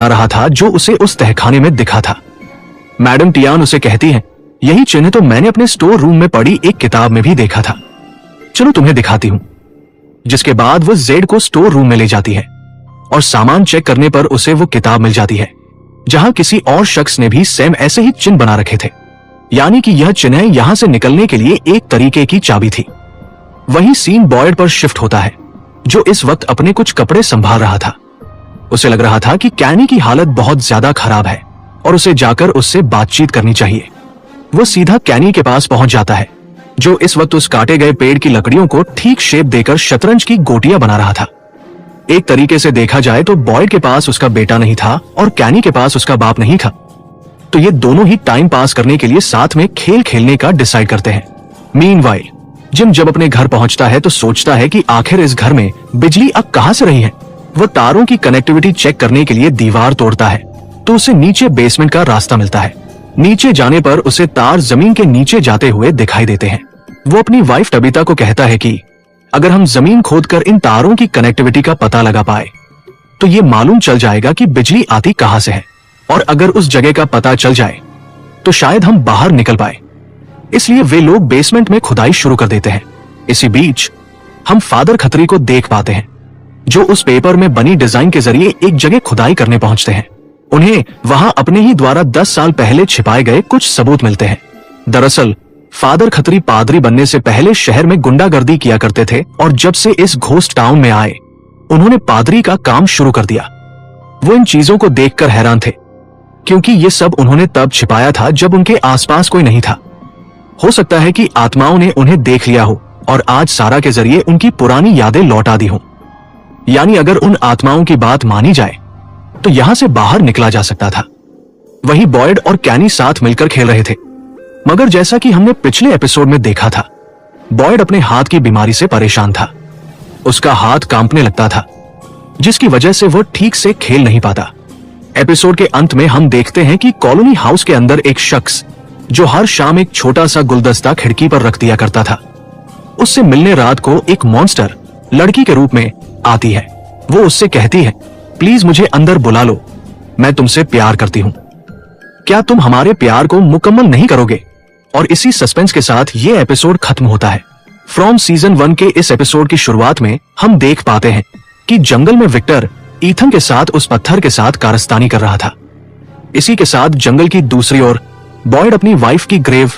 रहा था जो उसे उस तहखाने में दिखा था। मैडम टियान उसे कहती हैं, यही चिन्ह तो मैंने अपने स्टोर रूम में पड़ी एक किताब में भी देखा था, चलो तुम्हें दिखाती हूं। जिसके बाद वो जेड को स्टोर रूम में ले जाती है और सामान चेक करने पर उसे वो किताब मिल जाती है जहां किसी और शख्स ने भी सेम ऐसे ही चिन्ह बना रखे थे, यानी कि यह चिन्ह यहां से निकलने के लिए एक तरीके की चाबी थी। वही सीन बॉयड पर शिफ्ट होता है जो इस वक्त अपने कुछ कपड़े संभाल रहा था। उसे लग रहा था कि कैनी की हालत बहुत ज्यादा खराब है और उसे जाकर उससे बातचीत करनी चाहिए। वो सीधा कैनी के पास पहुंच जाता है जो इस वक्त उस काटे गए पेड़ की लकड़ियों को ठीक शेप देकर शतरंज की गोटियां बना रहा था। एक तरीके से देखा जाए तो बॉयड के पास उसका बेटा नहीं था और कैनी के पास उसका बाप नहीं था, तो ये दोनों ही टाइम पास करने के लिए साथ में खेल खेलने का डिसाइड करते हैं। मीनवाइल जिम जब अपने घर पहुंचता है तो सोचता है कि आखिर इस घर में बिजली अब कहां से रही है। वो तारों की कनेक्टिविटी चेक करने के लिए दीवार तोड़ता है तो उसे नीचे बेसमेंट का रास्ता मिलता है। नीचे जाने पर उसे तार जमीन के नीचे जाते हुए दिखाई देते हैं। वो अपनी वाइफ टबिता को कहता है कि अगर हम जमीन खोदकर इन तारों की कनेक्टिविटी का पता लगा पाए तो ये मालूम चल जाएगा कि बिजली आती कहां से है, और अगर उस जगह का पता चल जाए तो शायद हम बाहर निकल पाए। इसलिए वे लोग बेसमेंट में खुदाई शुरू कर देते हैं। इसी बीच हम फादर खत्री को देख पाते हैं जो उस पेपर में बनी डिजाइन के जरिए एक जगह खुदाई करने पहुंचते हैं। उन्हें वहां अपने ही द्वारा 10 साल पहले छिपाए गए कुछ सबूत मिलते हैं। दरअसल फादर खत्री पादरी बनने से पहले शहर में गुंडागर्दी किया करते थे और जब से इस घोस्ट टाउन में आए उन्होंने पादरी का काम शुरू कर दिया। वो इन चीजों को देखकर हैरान थे क्योंकि ये सब उन्होंने तब छिपाया था जब उनके आसपास कोई नहीं था। हो सकता है कि आत्माओं ने उन्हें देख लिया हो और आज सारा के जरिए उनकी पुरानी यादें लौटा दी हों। यानी अगर उन आत्माओं की बात मानी जाए तो यहां से बाहर निकला जा सकता था। वही बॉयड और कैनी साथ मिलकर खेल रहे थे, मगर जैसा कि हमने पिछले एपिसोड में देखा था बॉयड अपने हाथ की बीमारी से परेशान था। उसका हाथ कांपने लगता था जिसकी वजह से वो ठीक से खेल नहीं पाता। एपिसोड के अंत में हम देखते हैं कि कॉलोनी हाउस के अंदर एक शख्स जो हर शाम एक छोटा सा गुलदस्ता खिड़की पर रख दिया करता था, उससे मिलने रात को एक मॉन्स्टर लड़की के रूप में आती है। वो उससे कहती है, प्लीज मुझे अंदर बुला लो, मैं तुमसे प्यार करती हूँ, क्या तुम हमारे प्यार को मुकम्मल नहीं करोगे। और इसी सस्पेंस के साथ ये एपिसोड खत्म होता है। फ्रॉम सीजन 1 के इस एपिसोड की शुरुआत में हम देख पाते हैं कि जंगल में विक्टर ईथन के साथ उस पत्थर के साथ कारस्तानी कर रहा था। इसी के साथ जंगल की दूसरी ओर बॉयड अपनी वाइफ की ग्रेव